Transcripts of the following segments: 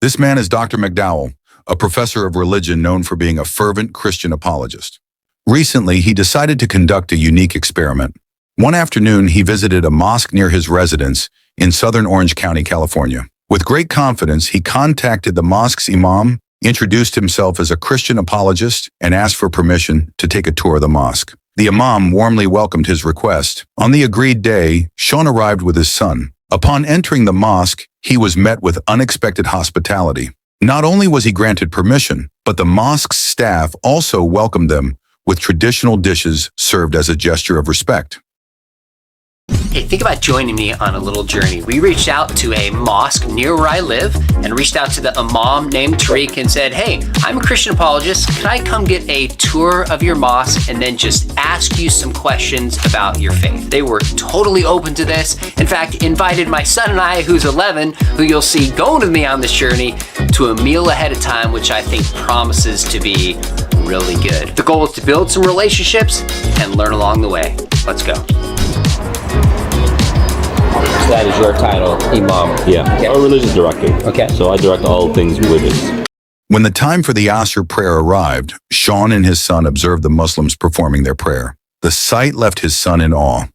This man is Dr. McDowell, a professor of religion known for being a fervent Christian apologist. Recently, he decided to conduct a unique experiment. One afternoon, he visited a mosque near his residence in southern Orange County, California. With great confidence, he contacted the mosque's imam, introduced himself as a Christian apologist, and asked for permission to take a tour of the mosque. The imam warmly welcomed his request. On the agreed day, Sean arrived with his son. Upon entering the mosque, he was met with unexpected hospitality. Not only was he granted permission, but the mosque's staff also welcomed them with traditional dishes served as a gesture of respect. Hey, think about joining me on a little journey. We reached out to a mosque near where I live and reached out to the imam named Tariq and said, hey, I'm a Christian apologist. Can I come get a tour of your mosque and then just ask you some questions about your faith? They were totally open to this. In fact, invited my son and I, who's 11, who you'll see going with me on this journey, to a meal ahead of time, which I think promises to be really good. The goal is to build some relationships and learn along the way. Let's go. That is your title, Imam. Yeah, Okay. Or religious director. Okay. So I direct all things religious. When the time for the Asr prayer arrived, Sean and his son observed the Muslims performing their prayer. The sight left his son in awe.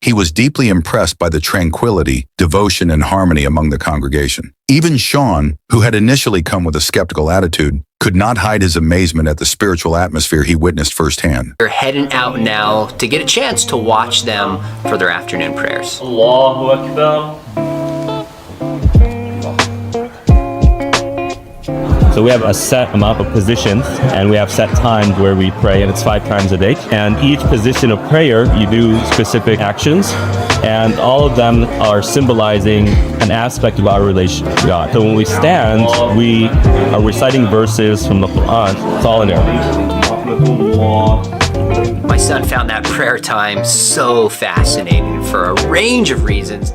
He was deeply impressed by the tranquility, devotion, and harmony among the congregation. Even Sean, who had initially come with a skeptical attitude, could not hide his amazement at the spiritual atmosphere he witnessed firsthand. We're heading out now to get a chance to watch them for their afternoon prayers. Allahu Akbar. So we have a set amount of positions and we have set times where we pray, and it's 5 times a day. And each position of prayer, you do specific actions, and all of them are symbolizing an aspect of our relationship with God. So when we stand, we are reciting verses from the Quran. It's all in Arabic. My son found that prayer time so fascinating for a range of reasons.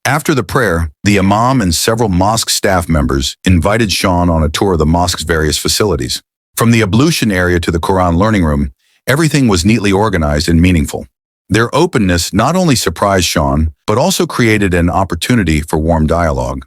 After the prayer, the imam and several mosque staff members invited Sean on a tour of the mosque's various facilities. From the ablution area to the Quran learning room, everything was neatly organized and meaningful. Their openness not only surprised Sean, but also created an opportunity for warm dialogue.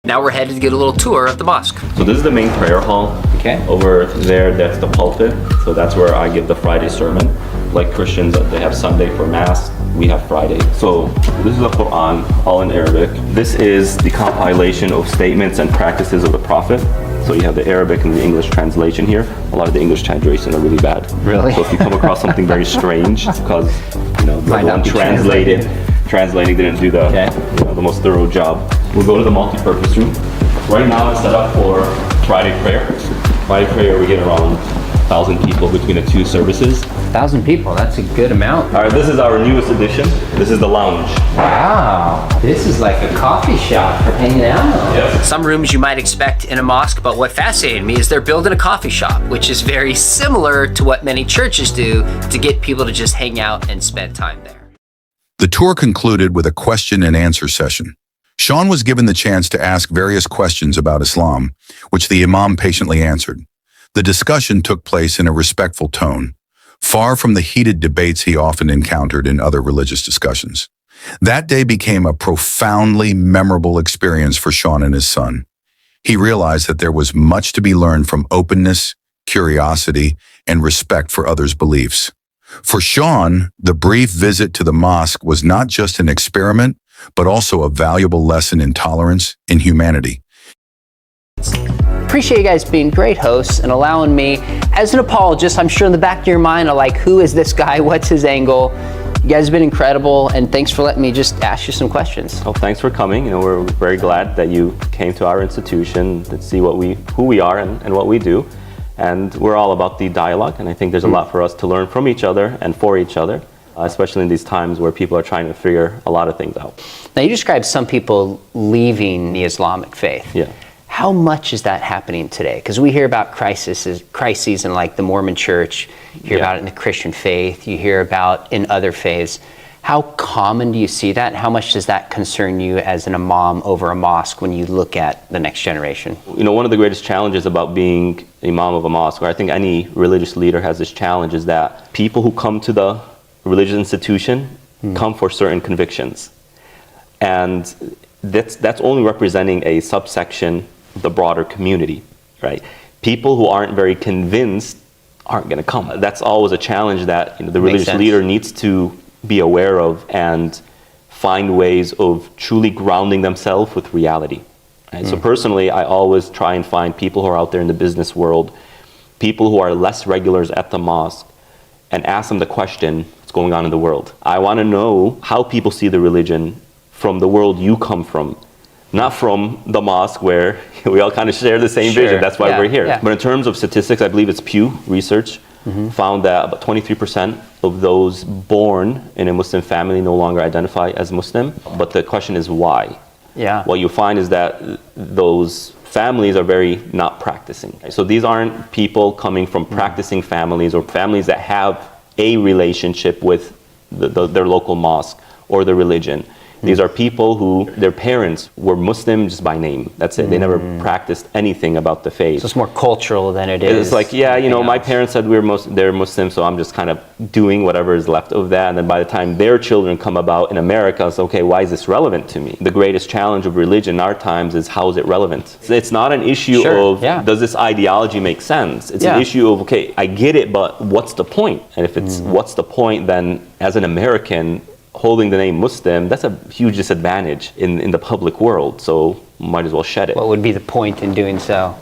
Now we're headed to get a little tour of the mosque. So this is the main prayer hall. Okay. Over there, that's the pulpit. So that's where I give the Friday sermon. Like Christians, they have Sunday for Mass, we have Friday. So this is the Quran, all in Arabic. This is the compilation of statements and practices of the Prophet. So you have the Arabic and the English translation here. A lot of the English translations are really bad. Really? So if you come across something very strange, it's because the Might not one be translating didn't do the most thorough job. We'll go to the multi-purpose room. Right now it's set up for Friday prayer. Friday prayer, we get around 1,000 people between the 2 services. 1,000 people, that's a good amount. All right, this is our newest addition. This is the lounge. Wow, this is like a coffee shop for hanging out. Yes. Some rooms you might expect in a mosque, but what fascinated me is they're building a coffee shop, which is very similar to what many churches do to get people to just hang out and spend time there. The tour concluded with a question and answer session. Sean was given the chance to ask various questions about Islam, which the imam patiently answered. The discussion took place in a respectful tone, far from the heated debates he often encountered in other religious discussions. That day became a profoundly memorable experience for Sean and his son. He realized that there was much to be learned from openness, curiosity, and respect for others' beliefs. For Sean, the brief visit to the mosque was not just an experiment, but also a valuable lesson in tolerance and humanity. Appreciate you guys being great hosts and allowing me, as an apologist, I'm sure in the back of your mind are like, who is this guy? What's his angle? You guys have been incredible, and thanks for letting me just ask you some questions. Well, thanks for coming. We're very glad that you came to our institution to see who we are and what we do. And we're all about the dialogue, and I think there's a lot for us to learn from each other and for each other, especially in these times where people are trying to figure a lot of things out. Now, you described some people leaving the Islamic faith. Yeah. How much is that happening today? Because we hear about crises in like the Mormon church, you hear about it in the Christian faith, you hear about in other faiths. How common do you see that? How much does that concern you as an imam over a mosque when you look at the next generation? One of the greatest challenges about being imam of a mosque, or I think any religious leader has this challenge, is that people who come to the religious institution come for certain convictions. And that's only representing a subsection the broader community, right? People who aren't very convinced aren't going to come. That's always a challenge that the religious leader needs to be aware of and find ways of truly grounding themselves with reality. Right? So personally, I always try and find people who are out there in the business world, people who are less regulars at the mosque, and ask them the question, what's going on in the world? I want to know how people see the religion from the world you come from, not from the mosque where we all kind of share the same vision. That's why we're here. But in terms of statistics, I believe it's Pew Research found that about 23% of those born in a Muslim family no longer identify as Muslim. But the question is why? What you find is that those families are very not practicing. So these aren't people coming from practicing families or families that have a relationship with their local mosque or the religion. These are people who, their parents were Muslim just by name. That's it. They never practiced anything about the faith. So it's more cultural than it is. It's like, my parents said they're Muslim, so I'm just kind of doing whatever is left of that. And then by the time their children come about in America, it's okay, why is this relevant to me? The greatest challenge of religion in our times is how is it relevant? It's not an issue of does this ideology make sense? It's an issue of, okay, I get it, but what's the point? And if it's what's the point, then as an American, holding the name Muslim, that's a huge disadvantage in the public world. So might as well shed it. What would be the point in doing so?